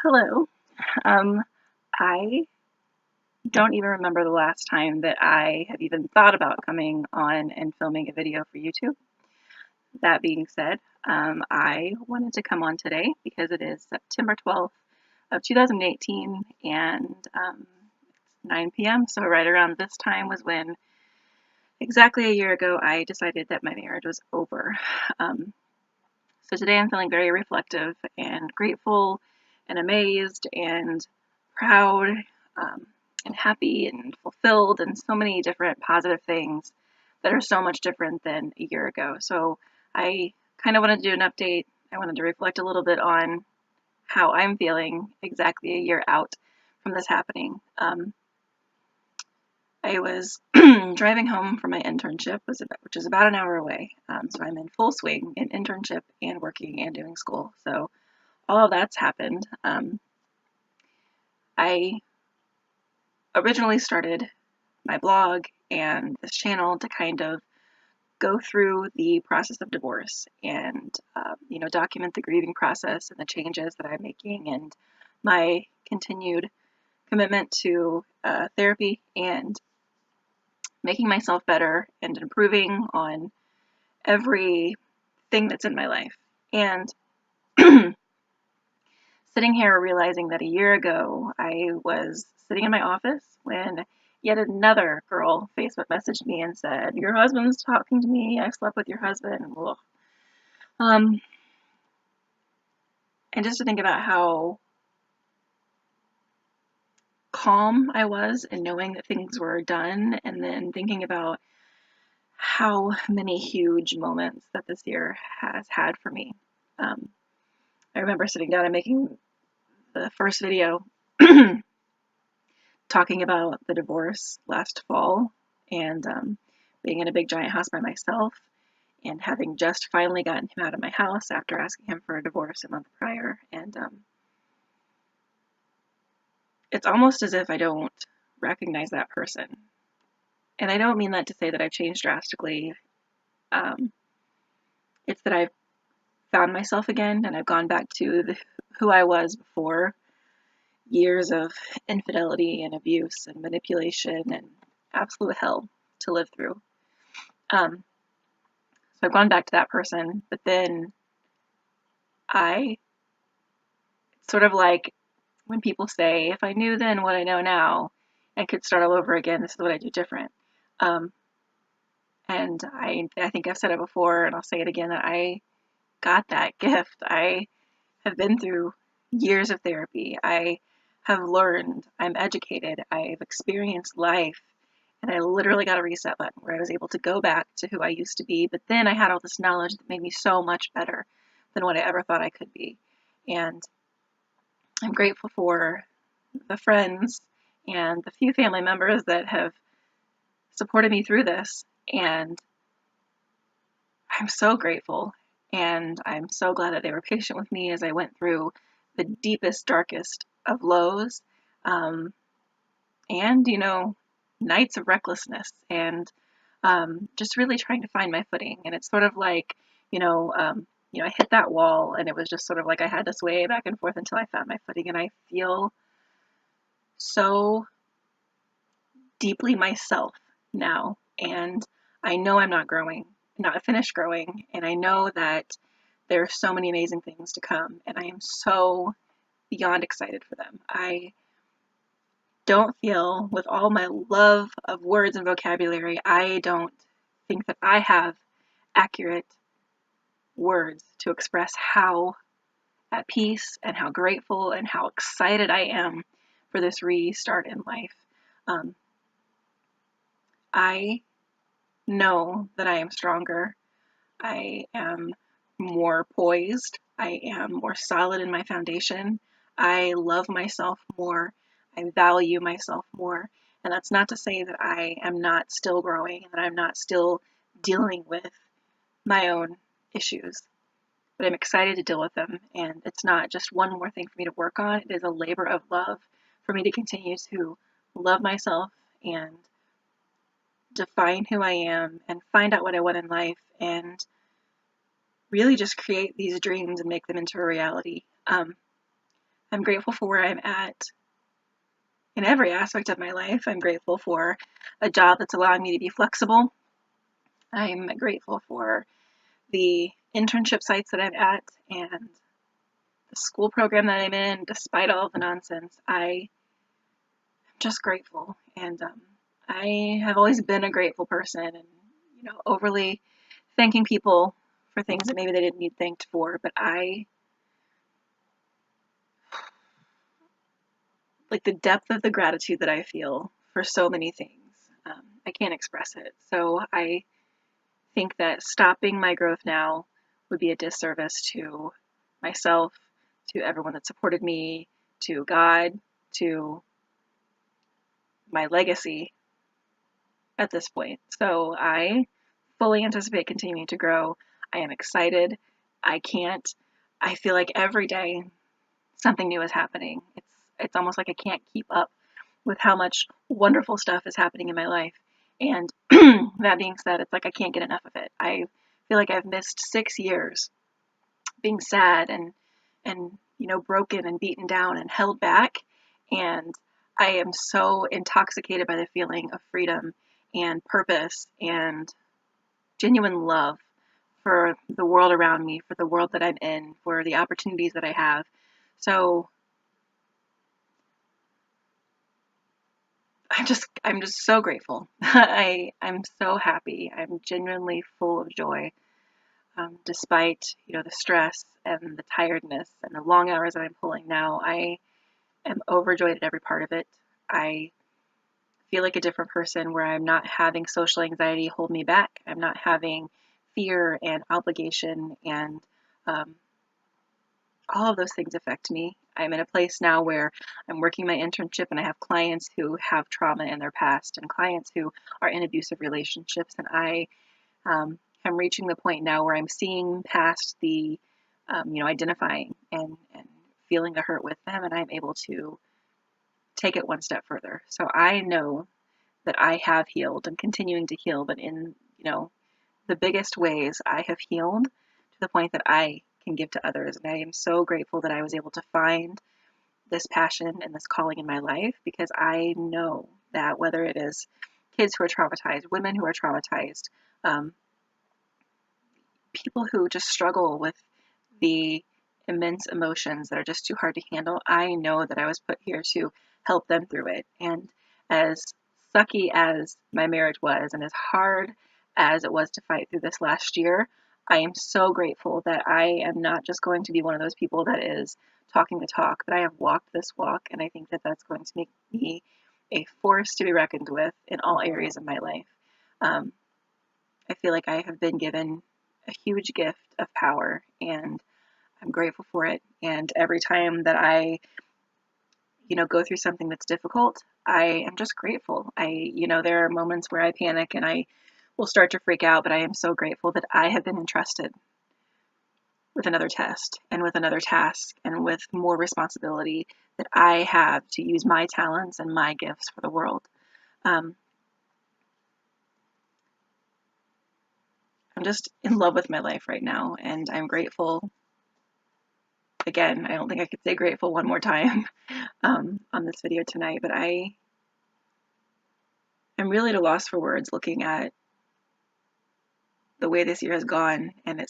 Hello. Um, I don't even remember the last time that I have even thought about coming on and filming a video for YouTube. That being said, I wanted to come on today because it is September 12th of 2018 and it's 9 p.m. So right around this time was when exactly a year ago I decided that my marriage was over. Um, so today I'm feeling very reflective and grateful and amazed and proud um, and happy and fulfilled and so many different positive things that are so much different than a year ago. So I kind of wanted to do an update. I wanted to reflect a little bit on how I'm feeling exactly a year out from this happening. I was driving home from my internship, which is about an hour away. So I'm in full swing in internship and working and doing school. So all of that's happened. I originally started my blog and this channel to kind of go through the process of divorce and document the grieving process and the changes that I'm making and my continued commitment to therapy and making myself better and improving on everything that's in my life. And sitting here realizing that a year ago I was sitting in my office when yet another girl Facebook messaged me and said, "Your husband's talking to me. I slept with your husband." Um, and just to think about how calm I was in knowing that things were done, and then thinking about how many huge moments that this year has had for me. Um, I remember sitting down and making the first video talking about the divorce last fall and being in a big giant house by myself and having just finally gotten him out of my house after asking him for a divorce a month prior. And it's almost as if I don't recognize that person. And I don't mean that to say that I've changed drastically. Um, it's that I've found myself again and I've gone back to who I was before years of infidelity and abuse and manipulation and absolute hell to live through. So I've gone back to that person, but then I sort of like when people say, if I knew then what I know now and could start all over again, this is what I do different. Um, and I think I've said it before and I'll say it again that I got that gift. I have been through years of therapy. I have learned, I'm educated, I've experienced life, and I literally got a reset button where I was able to go back to who I used to be. But then I had all this knowledge that made me so much better than what I ever thought I could be. And I'm grateful for the friends and the few family members that have supported me through this. And I'm so grateful. And I'm so glad that they were patient with me as I went through the deepest, darkest of lows. Um, and, nights of recklessness and just really trying to find my footing. And it's sort of like, I hit that wall and it was just sort of like I had to sway back and forth until I found my footing. And I feel so deeply myself now. And I know I'm not growing, not finished growing. And I know that there are so many amazing things to come. And I am so beyond excited for them. I don't feel, with all my love of words and vocabulary, I don't think that I have accurate words to express how at peace and how grateful and how excited I am for this restart in life. Um, I know that I am stronger. I am more poised. I am more solid in my foundation. I love myself more. I value myself more. And that's not to say that I am not still growing and that I'm not still dealing with my own issues. But I'm excited to deal with them. And it's not just one more thing for me to work on, it is a labor of love for me to continue to love myself and define who I am and find out what I want in life and really just create these dreams and make them into a reality. I'm grateful for where I'm at in every aspect of my life. I'm grateful for a job that's allowing me to be flexible. I'm grateful for the internship sites that I'm at and the school program that I'm in. Despite all of the nonsense, I'm just grateful. And I have always been a grateful person, and overly thanking people for things that maybe they didn't need thanked for. But I like the depth of the gratitude that I feel for so many things. I can't express it. So I think that stopping my growth now would be a disservice to myself, to everyone that supported me, to God, to my legacy at this point. So I fully anticipate continuing to grow. I am excited. I feel like every day something new is happening. It's almost like I can't keep up with how much wonderful stuff is happening in my life. And that being said, it's like I can't get enough of it. I feel like I've missed 6 years being sad and broken and beaten down and held back. And I am so intoxicated by the feeling of freedom and purpose and genuine love for the world around me, for the world that I'm in, for the opportunities that I have. So I'm just so grateful. I'm so happy. I'm genuinely full of joy, despite the stress and the tiredness and the long hours that I'm pulling now. I am overjoyed at every part of it. I feel like a different person where I'm not having social anxiety hold me back. I'm not having fear and obligation and all of those things affect me. I'm in a place now where I'm working my internship and I have clients who have trauma in their past and clients who are in abusive relationships. And I am reaching the point now where I'm seeing past the, identifying and feeling the hurt with them, and I'm able to take it one step further. So I know that I have healed and continuing to heal, but in, the biggest ways I have healed to the point that I can give to others. And I am so grateful that I was able to find this passion and this calling in my life, because I know that whether it is kids who are traumatized, women who are traumatized, um, people who just struggle with the immense emotions that are just too hard to handle, I know that I was put here to help them through it. And as sucky as my marriage was, and as hard as it was to fight through this last year, I am so grateful that I am not just going to be one of those people that is talking the talk, but I have walked this walk, and I think that that's going to make me a force to be reckoned with in all areas of my life. Um, I feel like I have been given a huge gift of power, and I'm grateful for it. And every time that I, go through something that's difficult, I am just grateful. There are moments where I panic and I will start to freak out, but I am so grateful that I have been entrusted with another test and with another task and with more responsibility that I have to use my talents and my gifts for the world. I'm just in love with my life right now, and I'm grateful. Again, I don't think I could say grateful one more time on this video tonight, but I'm really at a loss for words looking at the way this year has gone, and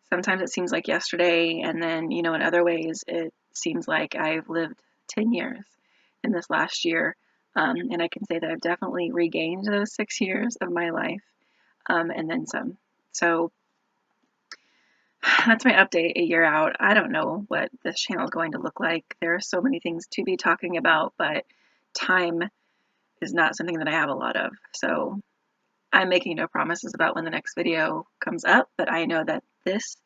sometimes it seems like yesterday, and then, in other ways, it seems like I've lived 10 years in this last year, and I can say that I've definitely regained those 6 years of my life, and then some. So that's my update a year out. I don't know what this channel is going to look like. There are so many things to be talking about, but time is not something that I have a lot of. So I'm making no promises about when the next video comes up, but I know that this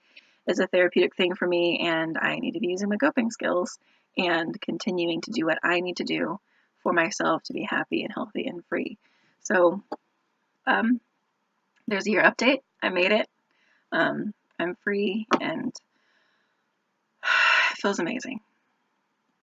is a therapeutic thing for me, and I need to be using my coping skills and continuing to do what I need to do for myself to be happy and healthy and free. So there's your update. I made it. I'm free, and it feels amazing.